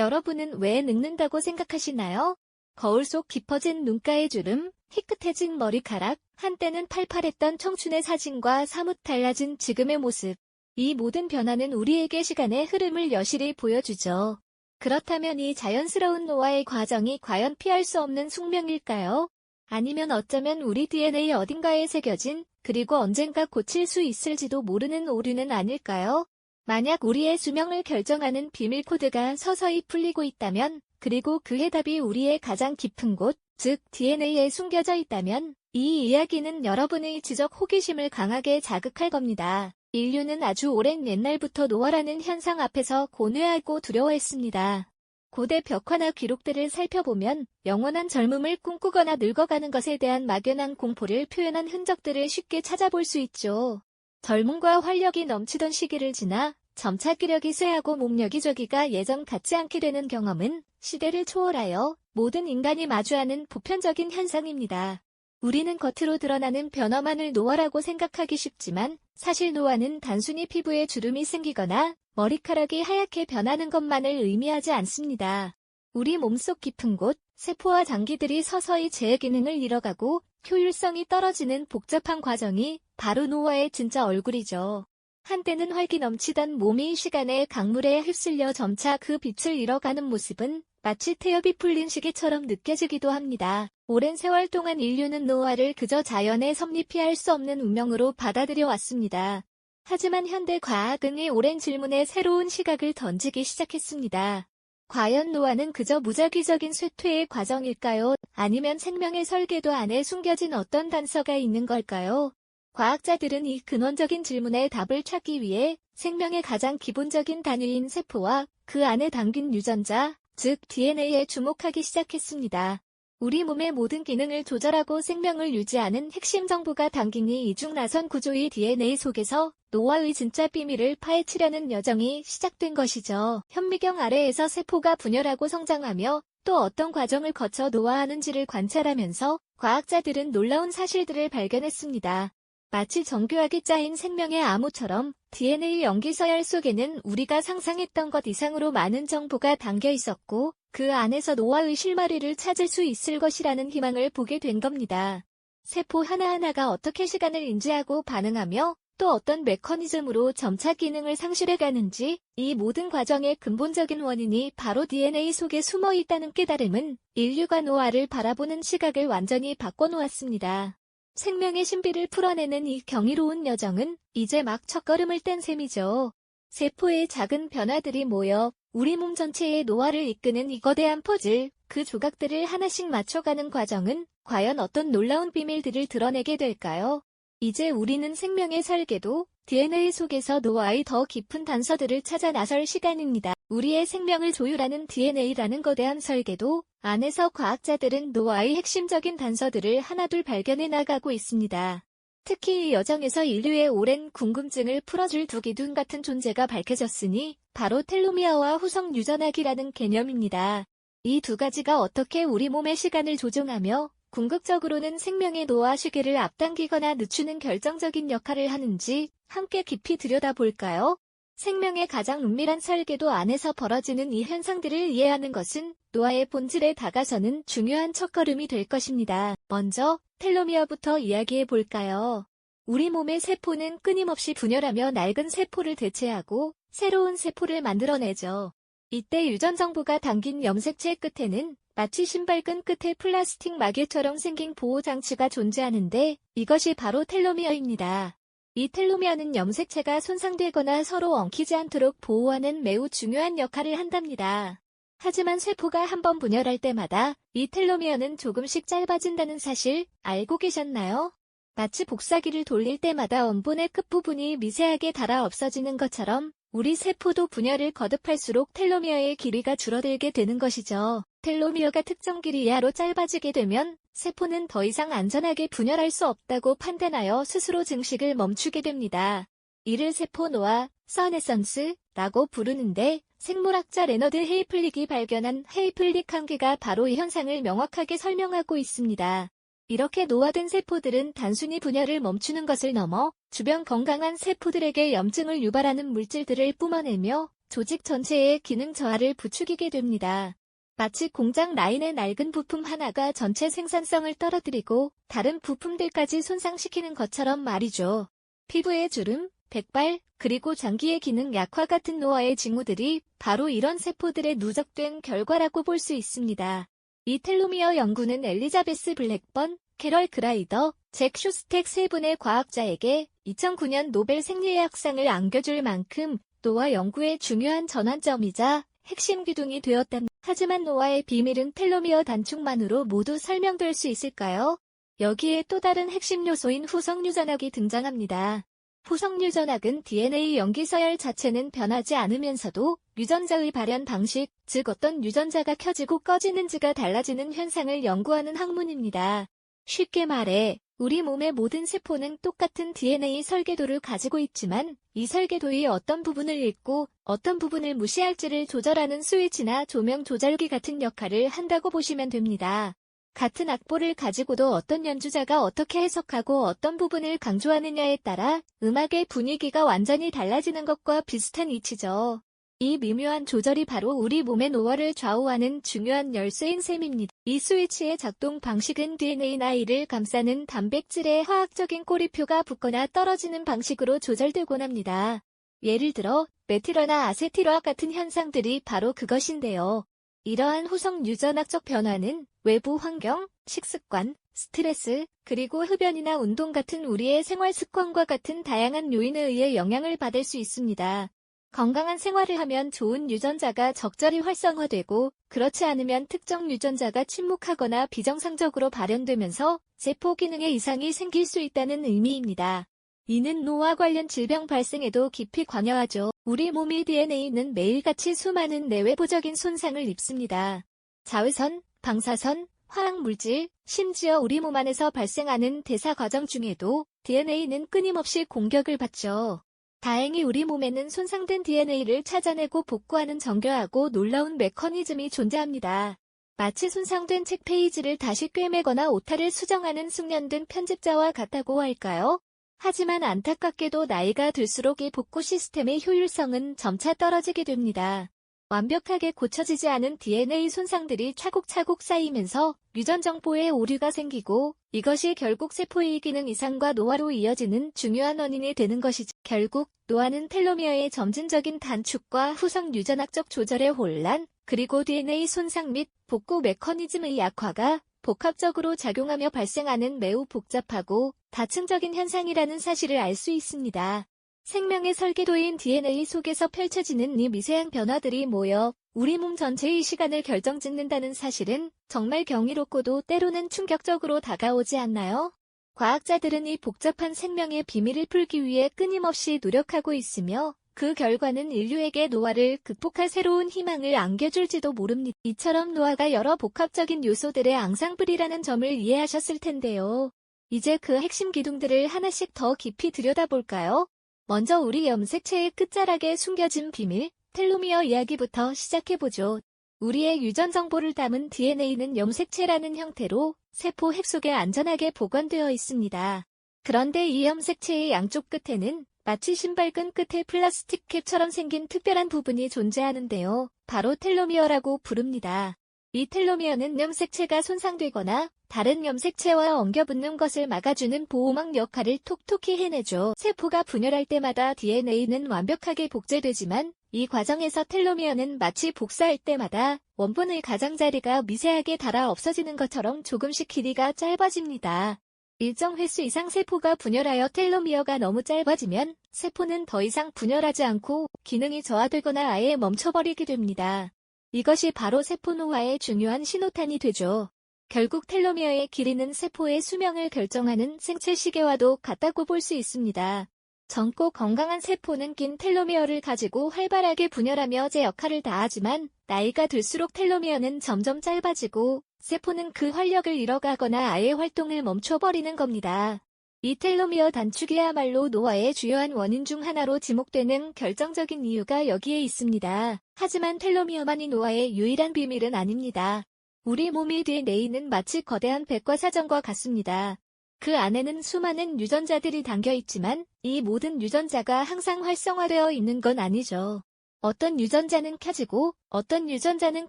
여러분은 왜 늙는다고 생각하시나요? 거울 속 깊어진 눈가의 주름, 희끗해진 머리카락, 한때는 팔팔했던 청춘의 사진과 사뭇 달라진 지금의 모습. 이 모든 변화는 우리에게 시간의 흐름을 여실히 보여주죠. 그렇다면 이 자연스러운 노화의 과정이 과연 피할 수 없는 숙명일까요? 아니면 어쩌면 우리 DNA 어딘가에 새겨진, 그리고 언젠가 고칠 수 있을지도 모르는 오류는 아닐까요? 만약 우리의 수명을 결정하는 비밀 코드가 서서히 풀리고 있다면, 그리고 그 해답이 우리의 가장 깊은 곳, 즉 DNA에 숨겨져 있다면, 이 이야기는 여러분의 지적 호기심을 강하게 자극할 겁니다. 인류는 아주 오랜 옛날부터 노화라는 현상 앞에서 고뇌하고 두려워했습니다. 고대 벽화나 기록들을 살펴보면 영원한 젊음을 꿈꾸거나 늙어가는 것에 대한 막연한 공포를 표현한 흔적들을 쉽게 찾아볼 수 있죠. 젊음과 활력이 넘치던 시기를 지나 점차 기력이 쇠하고 몸 여기저기가 예전 같지 않게 되는 경험은 시대를 초월하여 모든 인간이 마주하는 보편적인 현상입니다. 우리는 겉으로 드러나는 변화만을 노화라고 생각하기 쉽지만 사실 노화는 단순히 피부에 주름이 생기거나 머리카락이 하얗게 변하는 것만을 의미하지 않습니다. 우리 몸속 깊은 곳, 세포와 장기들이 서서히 제 기능을 잃어가고 효율성이 떨어지는 복잡한 과정이 바로 노화의 진짜 얼굴이죠. 한때는 활기 넘치던 몸이 시간의 강물에 휩쓸려 점차 그 빛을 잃어가는 모습은 마치 태엽이 풀린 시계처럼 느껴지기도 합니다. 오랜 세월 동안 인류는 노화를 그저 자연의 섭리 피할 수 없는 운명으로 받아들여 왔습니다. 하지만 현대 과학은 이 오랜 질문에 새로운 시각을 던지기 시작했습니다. 과연 노화는 그저 무작위적인 쇠퇴의 과정일까요? 아니면 생명의 설계도 안에 숨겨진 어떤 단서가 있는 걸까요? 과학자들은 이 근원적인 질문에 답을 찾기 위해 생명의 가장 기본적인 단위인 세포와 그 안에 담긴 유전자, 즉 DNA에 주목하기 시작했습니다. 우리 몸의 모든 기능을 조절하고 생명을 유지하는 핵심 정보가 담긴 이 이중나선 구조의 DNA 속에서 노화의 진짜 비밀을 파헤치려는 여정이 시작된 것이죠. 현미경 아래에서 세포가 분열하고 성장하며 또 어떤 과정을 거쳐 노화하는지를 관찰하면서 과학자들은 놀라운 사실들을 발견했습니다. 마치 정교하게 짜인 생명의 암호처럼 DNA 염기서열 속에는 우리가 상상했던 것 이상으로 많은 정보가 담겨 있었고 그 안에서 노화의 실마리를 찾을 수 있을 것이라는 희망을 보게 된 겁니다. 세포 하나하나가 어떻게 시간을 인지하고 반응하며 또 어떤 메커니즘으로 점차 기능을 상실해가는지 이 모든 과정의 근본적인 원인이 바로 DNA 속에 숨어 있다는 깨달음은 인류가 노화를 바라보는 시각을 완전히 바꿔놓았습니다. 생명의 신비를 풀어내는 이 경이로운 여정은 이제 막 첫걸음을 뗀 셈이죠. 세포의 작은 변화들이 모여 우리 몸 전체의 노화를 이끄는 이 거대한 퍼즐, 그 조각들을 하나씩 맞춰가는 과정은 과연 어떤 놀라운 비밀들을 드러내게 될까요? 이제 우리는 생명의 설계도, DNA 속에서 노화의 더 깊은 단서들을 찾아 나설 시간입니다. 우리의 생명을 조율하는 DNA라는 거대한 설계도 안에서 과학자들은 노화의 핵심적인 단서들을 하나둘 발견해 나가고 있습니다. 특히 이 여정에서 인류의 오랜 궁금증을 풀어줄 두 기둥 같은 존재가 밝혀졌으니 바로 텔로미어와 후속 유전학이라는 개념입니다. 이 두 가지가 어떻게 우리 몸의 시간을 조종하며 궁극적으로는 생명의 노화 시계를 앞당기거나 늦추는 결정적인 역할을 하는지 함께 깊이 들여다볼까요? 생명의 가장 은밀한 설계도 안에서 벌어지는 이 현상들을 이해하는 것은 노화의 본질에 다가서는 중요한 첫걸음이 될 것입니다. 먼저 텔로미어부터 이야기해 볼까요? 우리 몸의 세포는 끊임없이 분열하며 낡은 세포를 대체하고 새로운 세포를 만들어내죠. 이때 유전 정보가 담긴 염색체 끝에는 마치 신발끈 끝에 플라스틱 마개처럼 생긴 보호장치가 존재하는데 이것이 바로 텔로미어입니다. 이 텔로미어는 염색체가 손상되거나 서로 엉키지 않도록 보호하는 매우 중요한 역할을 한답니다. 하지만 세포가 한번 분열할 때마다 이 텔로미어는 조금씩 짧아진다는 사실 알고 계셨나요? 마치 복사기를 돌릴 때마다 원본의 끝부분이 미세하게 닳아 없어지는 것처럼 우리 세포도 분열을 거듭할수록 텔로미어의 길이가 줄어들게 되는 것이죠. 텔로미어가 특정 길이 이하로 짧아지게 되면 세포는 더 이상 안전하게 분열할 수 없다고 판단하여 스스로 증식을 멈추게 됩니다. 이를 세포 노화, 서네선스라고 부르는데 생물학자 레너드 헤이플릭이 발견한 헤이플릭 한계가 바로 이 현상을 명확하게 설명하고 있습니다. 이렇게 노화된 세포들은 단순히 분열을 멈추는 것을 넘어 주변 건강한 세포들에게 염증을 유발하는 물질들을 뿜어내며 조직 전체의 기능 저하를 부추기게 됩니다. 마치 공장 라인의 낡은 부품 하나가 전체 생산성을 떨어뜨리고 다른 부품들까지 손상시키는 것처럼 말이죠. 피부의 주름, 백발, 그리고 장기의 기능 약화 같은 노화의 징후들이 바로 이런 세포들의 누적된 결과라고 볼 수 있습니다. 이 텔로미어 연구는 엘리자베스 블랙번, 캐럴 그라이더, 잭 쇼스텍 세 분의 과학자에게 2009년 노벨 생리의학상을 안겨줄 만큼 노화 연구의 중요한 전환점이자 핵심 기둥이 되었답니다. 하지만 노화의 비밀은 텔로미어 단축만으로 모두 설명될 수 있을까요? 여기에 또 다른 핵심 요소인 후성 유전학이 등장합니다. 후성 유전학은 DNA 염기 서열 자체는 변하지 않으면서도 유전자의 발현 방식, 즉 어떤 유전자가 켜지고 꺼지는지가 달라지는 현상을 연구하는 학문입니다. 쉽게 말해 우리 몸의 모든 세포는 똑같은 DNA 설계도를 가지고 있지만 이 설계도의 어떤 부분을 읽고 어떤 부분을 무시할지를 조절하는 스위치나 조명 조절기 같은 역할을 한다고 보시면 됩니다. 같은 악보를 가지고도 어떤 연주자가 어떻게 해석하고 어떤 부분을 강조하느냐에 따라 음악의 분위기가 완전히 달라지는 것과 비슷한 이치죠. 이 미묘한 조절이 바로 우리 몸의 노화를 좌우하는 중요한 열쇠인 셈입니다. 이 스위치의 작동 방식은 DNA나 이를 감싸는 단백질의 화학적인 꼬리표가 붙거나 떨어지는 방식으로 조절되곤 합니다. 예를 들어 메틸화나 아세틸화 같은 현상들이 바로 그것인데요. 이러한 후성 유전학적 변화는 외부 환경, 식습관, 스트레스, 그리고 흡연이나 운동 같은 우리의 생활 습관과 같은 다양한 요인에 의해 영향을 받을 수 있습니다. 건강한 생활을 하면 좋은 유전자가 적절히 활성화되고 그렇지 않으면 특정 유전자가 침묵하거나 비정상적으로 발현되면서 세포 기능에 이상이 생길 수 있다는 의미입니다. 이는 노화 관련 질병 발생에도 깊이 관여하죠. 우리 몸의 DNA는 매일같이 수많은 내외부적인 손상을 입습니다. 자외선, 방사선, 화학물질, 심지어 우리 몸 안에서 발생하는 대사 과정 중에도 DNA는 끊임없이 공격을 받죠. 다행히 우리 몸에는 손상된 DNA를 찾아내고 복구하는 정교하고 놀라운 메커니즘이 존재합니다. 마치 손상된 책 페이지를 다시 꿰매거나 오타를 수정하는 숙련된 편집자와 같다고 할까요? 하지만 안타깝게도 나이가 들수록 이 복구 시스템의 효율성은 점차 떨어지게 됩니다. 완벽하게 고쳐지지 않은 DNA 손상들이 차곡차곡 쌓이면서 유전 정보에 오류가 생기고 이것이 결국 세포의 기능 이상과 노화로 이어지는 중요한 원인이 되는 것이죠. 결국 노화는 텔로미어의 점진적인 단축과 후성 유전학적 조절의 혼란, 그리고 DNA 손상 및 복구 메커니즘의 약화가 복합적으로 작용하며 발생하는 매우 복잡하고 다층적인 현상이라는 사실을 알 수 있습니다. 생명의 설계도인 DNA 속에서 펼쳐지는 이 미세한 변화들이 모여 우리 몸 전체의 시간을 결정짓는다는 사실은 정말 경이롭고도 때로는 충격적으로 다가오지 않나요? 과학자들은 이 복잡한 생명의 비밀을 풀기 위해 끊임없이 노력하고 있으며 그 결과는 인류에게 노화를 극복할 새로운 희망을 안겨줄지도 모릅니다. 이처럼 노화가 여러 복합적인 요소들의 앙상블이라는 점을 이해하셨을 텐데요. 이제 그 핵심 기둥들을 하나씩 더 깊이 들여다볼까요? 먼저 우리 염색체의 끝자락에 숨겨진 비밀, 텔로미어 이야기부터 시작해보죠. 우리의 유전 정보를 담은 DNA는 염색체라는 형태로 세포 핵 속에 안전하게 보관되어 있습니다. 그런데 이 염색체의 양쪽 끝에는 마치 신발끈 끝에 플라스틱 캡처럼 생긴 특별한 부분이 존재하는데요. 바로 텔로미어라고 부릅니다. 이 텔로미어는 염색체가 손상되거나 다른 염색체와 엉겨붙는 것을 막아주는 보호막 역할을 톡톡히 해내죠. 세포가 분열할 때마다 DNA는 완벽하게 복제되지만 이 과정에서 텔로미어는 마치 복사할 때마다 원본의 가장자리가 미세하게 닳아 없어지는 것처럼 조금씩 길이가 짧아집니다. 일정 횟수 이상 세포가 분열하여 텔로미어가 너무 짧아지면 세포는 더 이상 분열하지 않고 기능이 저하되거나 아예 멈춰버리게 됩니다. 이것이 바로 세포 노화의 중요한 신호탄이 되죠. 결국 텔로미어의 길이는 세포의 수명을 결정하는 생체 시계와도 같다고 볼 수 있습니다. 젊고 건강한 세포는 긴 텔로미어를 가지고 활발하게 분열하며 제 역할을 다하지만 나이가 들수록 텔로미어는 점점 짧아지고 세포는 그 활력을 잃어가거나 아예 활동을 멈춰버리는 겁니다. 이 텔로미어 단축이야말로 노화의 주요한 원인 중 하나로 지목되는 결정적인 이유가 여기에 있습니다. 하지만 텔로미어만이 노화의 유일한 비밀은 아닙니다. 우리 몸의 DNA는 마치 거대한 백과사전과 같습니다. 그 안에는 수많은 유전자들이 담겨 있지만 이 모든 유전자가 항상 활성화되어 있는 건 아니죠. 어떤 유전자는 켜지고 어떤 유전자는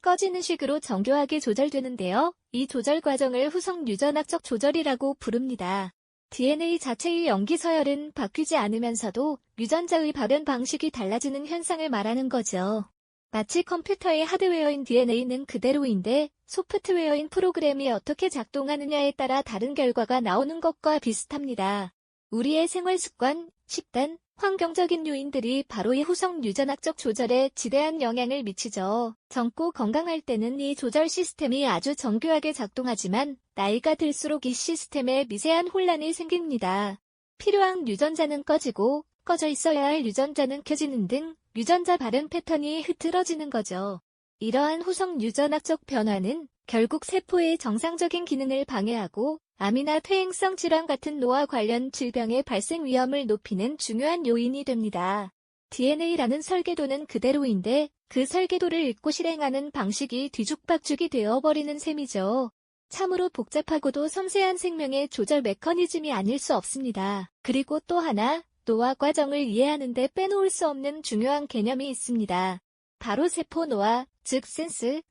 꺼지는 식으로 정교하게 조절되는데요. 이 조절 과정을 후성 유전학적 조절이라고 부릅니다. DNA 자체의 염기 서열은 바뀌지 않으면서도 유전자의 발현 방식이 달라지는 현상을 말하는 거죠. 마치 컴퓨터의 하드웨어인 DNA는 그대로인데 소프트웨어인 프로그램이 어떻게 작동하느냐에 따라 다른 결과가 나오는 것과 비슷합니다. 우리의 생활 습관, 식단, 환경적인 요인들이 바로 이 후성 유전학적 조절에 지대한 영향을 미치죠. 젊고 건강할 때는 이 조절 시스템이 아주 정교하게 작동하지만 나이가 들수록 이 시스템에 미세한 혼란이 생깁니다. 필요한 유전자는 꺼지고 꺼져 있어야 할 유전자는 켜지는 등 유전자 발현 패턴이 흐트러지는 거죠. 이러한 후성 유전학적 변화는 결국 세포의 정상적인 기능을 방해하고 암이나 퇴행성 질환 같은 노화 관련 질병의 발생 위험을 높이는 중요한 요인이 됩니다. DNA라는 설계도는 그대로인데 그 설계도를 읽고 실행하는 방식이 뒤죽박죽이 되어버리는 셈이죠. 참으로 복잡하고도 섬세한 생명의 조절 메커니즘이 아닐 수 없습니다. 그리고 또 하나, 노화 과정을 이해하는 데 빼놓을 수 없는 중요한 개념이 있습니다. 바로 세포 노화, 즉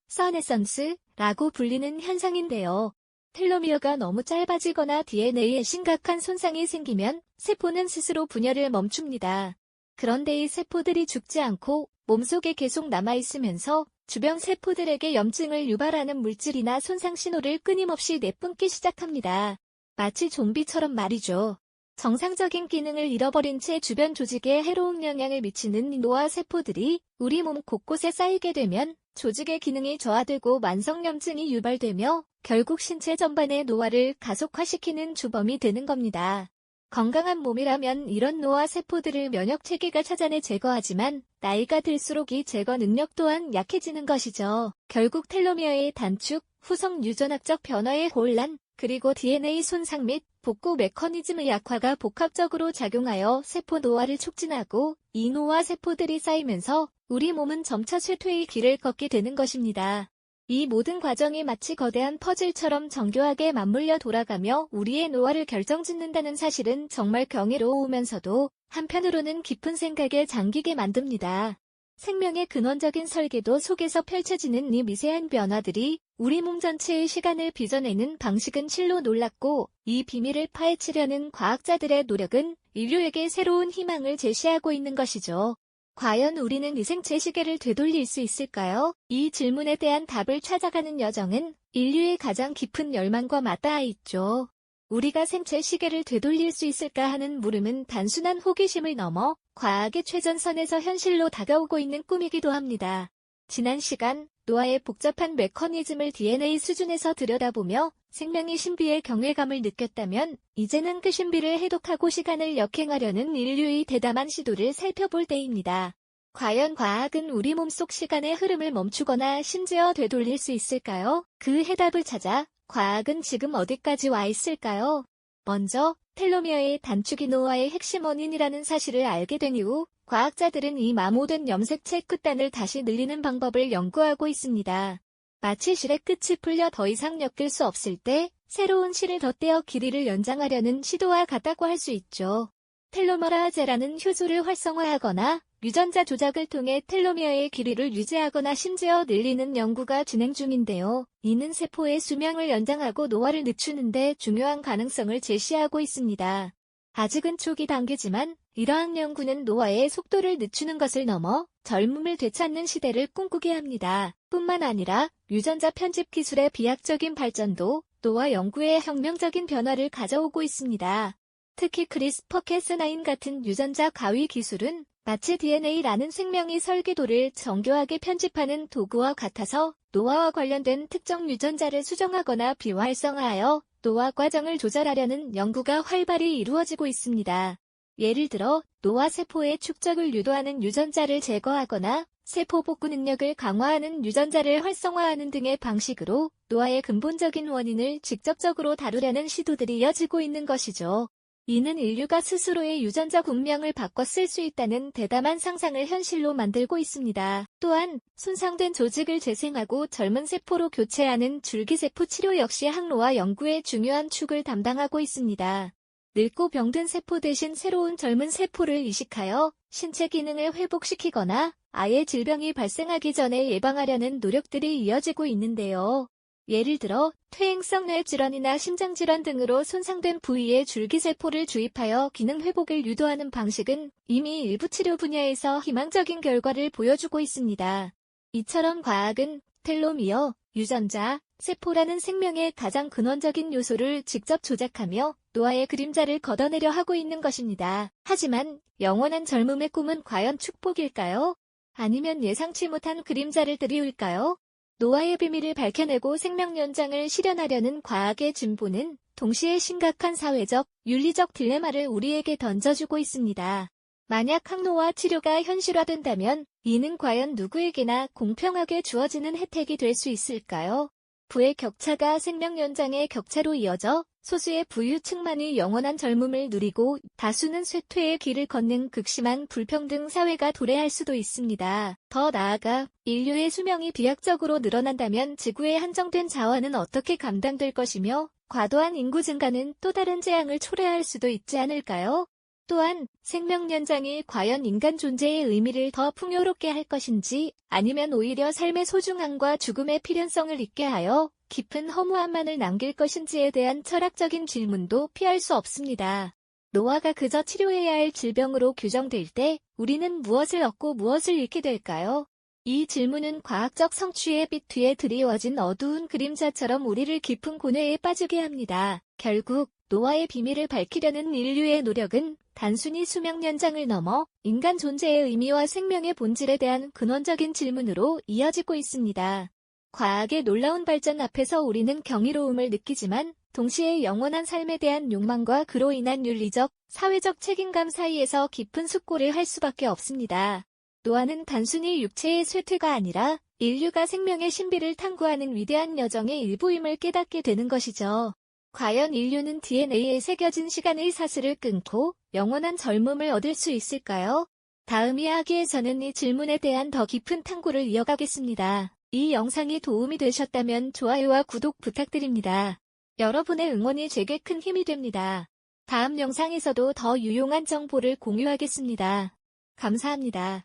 세네선스라고 불리는 현상인데요. 텔로미어가 너무 짧아지거나 DNA에 심각한 손상이 생기면 세포는 스스로 분열을 멈춥니다. 그런데 이 세포들이 죽지 않고 몸속에 계속 남아있으면서 주변 세포들에게 염증을 유발하는 물질이나 손상 신호를 끊임없이 내뿜기 시작합니다. 마치 좀비처럼 말이죠. 정상적인 기능을 잃어버린 채 주변 조직에 해로운 영향을 미치는 이 노화 세포들이 우리 몸 곳곳에 쌓이게 되면 조직의 기능이 저하되고 만성염증이 유발되며 결국 신체 전반의 노화를 가속화시키는 주범이 되는 겁니다. 건강한 몸이라면 이런 노화 세포들을 면역체계가 찾아내 제거하지만 나이가 들수록 이 제거 능력 또한 약해지는 것이죠. 결국 텔로미어의 단축, 후성 유전학적 변화의 혼란, 그리고 DNA 손상 및 복구 메커니즘의 약화가 복합적으로 작용하여 세포 노화를 촉진하고 이 노화 세포들이 쌓이면서 우리 몸은 점차 쇠퇴의 길을 걷게 되는 것입니다. 이 모든 과정이 마치 거대한 퍼즐처럼 정교하게 맞물려 돌아가며 우리의 노화를 결정짓는다는 사실은 정말 경이로우면서도 한편으로는 깊은 생각에 잠기게 만듭니다. 생명의 근원적인 설계도 속에서 펼쳐지는 이 미세한 변화들이 우리 몸 전체의 시간을 빚어내는 방식은 실로 놀랍고 이 비밀을 파헤치려는 과학자들의 노력은 인류에게 새로운 희망을 제시하고 있는 것이죠. 과연 우리는 이 생체 시계를 되돌릴 수 있을까요? 이 질문에 대한 답을 찾아가는 여정은 인류의 가장 깊은 열망과 맞닿아 있죠. 우리가 생체 시계를 되돌릴 수 있을까 하는 물음은 단순한 호기심을 넘어 과학의 최전선에서 현실로 다가오고 있는 꿈이기도 합니다. 지난 시간, 노화의 복잡한 메커니즘을 DNA 수준에서 들여다보며 생명의 신비에 경외감을 느꼈다면 이제는 그 신비를 해독하고 시간을 역행하려는 인류의 대담한 시도를 살펴볼 때입니다. 과연 과학은 우리 몸속 시간의 흐름을 멈추거나 심지어 되돌릴 수 있을까요? 그 해답을 찾아 과학은 지금 어디까지 와 있을까요? 먼저 텔로미어의 단축이 노화의 핵심 원인이라는 사실을 알게 된 이후 과학자들은 이 마모된 염색체 끝단을 다시 늘리는 방법을 연구하고 있습니다. 마치 실의 끝이 풀려 더 이상 엮일 수 없을 때 새로운 실을 덧대어 길이를 연장하려는 시도와 같다고 할 수 있죠. 텔로머라제라는 효소를 활성화하거나 유전자 조작을 통해 텔로미어의 길이를 유지하거나 심지어 늘리는 연구가 진행 중인데요. 이는 세포의 수명을 연장하고 노화를 늦추는 데 중요한 가능성을 제시하고 있습니다. 아직은 초기 단계지만 이러한 연구는 노화의 속도를 늦추는 것을 넘어 젊음을 되찾는 시대를 꿈꾸게 합니다. 뿐만 아니라 유전자 편집 기술의 비약적인 발전도 노화 연구에 혁명적인 변화를 가져오고 있습니다. 특히 크리스퍼캐스9 같은 유전자 가위 기술은 마치 DNA라는 생명의 설계도를 정교하게 편집하는 도구와 같아서 노화와 관련된 특정 유전자를 수정하거나 비활성화하여 노화 과정을 조절하려는 연구가 활발히 이루어지고 있습니다. 예를 들어 노화 세포의 축적을 유도하는 유전자를 제거하거나 세포 복구 능력을 강화하는 유전자를 활성화하는 등의 방식으로 노화의 근본적인 원인을 직접적으로 다루려는 시도들이 이어지고 있는 것이죠. 이는 인류가 스스로의 유전자 군명을 바꿔 쓸 수 있다는 대담한 상상을 현실로 만들고 있습니다. 또한 손상된 조직을 재생하고 젊은 세포로 교체하는 줄기세포 치료 역시 항노화 연구의 중요한 축을 담당하고 있습니다. 늙고 병든 세포 대신 새로운 젊은 세포를 이식하여 신체 기능을 회복시키거나 아예 질병이 발생하기 전에 예방하려는 노력들이 이어지고 있는데요. 예를 들어 퇴행성 뇌질환이나 심장질환 등으로 손상된 부위에 줄기세포를 주입하여 기능 회복을 유도하는 방식은 이미 일부 치료 분야에서 희망적인 결과를 보여주고 있습니다. 이처럼 과학은 텔로미어, 유전자, 세포라는 생명의 가장 근원적인 요소를 직접 조작하며 노화의 그림자를 걷어내려 하고 있는 것입니다. 하지만 영원한 젊음의 꿈은 과연 축복일까요? 아니면 예상치 못한 그림자를 들이올까요? 노화의 비밀을 밝혀내고 생명 연장을 실현하려는 과학의 진보는 동시에 심각한 사회적, 윤리적 딜레마를 우리에게 던져주고 있습니다. 만약 항노화 치료가 현실화된다면 이는 과연 누구에게나 공평하게 주어지는 혜택이 될 수 있을까요? 부의 격차가 생명 연장의 격차로 이어져 소수의 부유층만이 영원한 젊음을 누리고 다수는 쇠퇴의 길을 걷는 극심한 불평등 사회가 도래할 수도 있습니다. 더 나아가 인류의 수명이 비약적으로 늘어난다면 지구의 한정된 자원은 어떻게 감당될 것이며 과도한 인구 증가는 또 다른 재앙을 초래할 수도 있지 않을까요? 또한 생명 연장이 과연 인간 존재의 의미를 더 풍요롭게 할 것인지 아니면 오히려 삶의 소중함과 죽음의 필연성을 잊게 하여 깊은 허무함만을 남길 것인지에 대한 철학적인 질문도 피할 수 없습니다. 노화가 그저 치료해야 할 질병으로 규정될 때 우리는 무엇을 얻고 무엇을 잃게 될까요? 이 질문은 과학적 성취의 빛 뒤에 드리워진 어두운 그림자처럼 우리를 깊은 고뇌에 빠지게 합니다. 결국 노화의 비밀을 밝히려는 인류의 노력은 단순히 수명 연장을 넘어 인간 존재의 의미와 생명의 본질에 대한 근원적인 질문으로 이어지고 있습니다. 과학의 놀라운 발전 앞에서 우리는 경이로움을 느끼지만 동시에 영원한 삶에 대한 욕망과 그로 인한 윤리적, 사회적 책임감 사이에서 깊은 숙고를 할 수밖에 없습니다. 노화는 단순히 육체의 쇠퇴가 아니라 인류가 생명의 신비를 탐구하는 위대한 여정의 일부임을 깨닫게 되는 것이죠. 과연 인류는 DNA에 새겨진 시간의 사슬을 끊고 영원한 젊음을 얻을 수 있을까요? 다음 이야기에서는 이 질문에 대한 더 깊은 탐구를 이어가겠습니다. 이 영상이 도움이 되셨다면 좋아요와 구독 부탁드립니다. 여러분의 응원이 제게 큰 힘이 됩니다. 다음 영상에서도 더 유용한 정보를 공유하겠습니다. 감사합니다.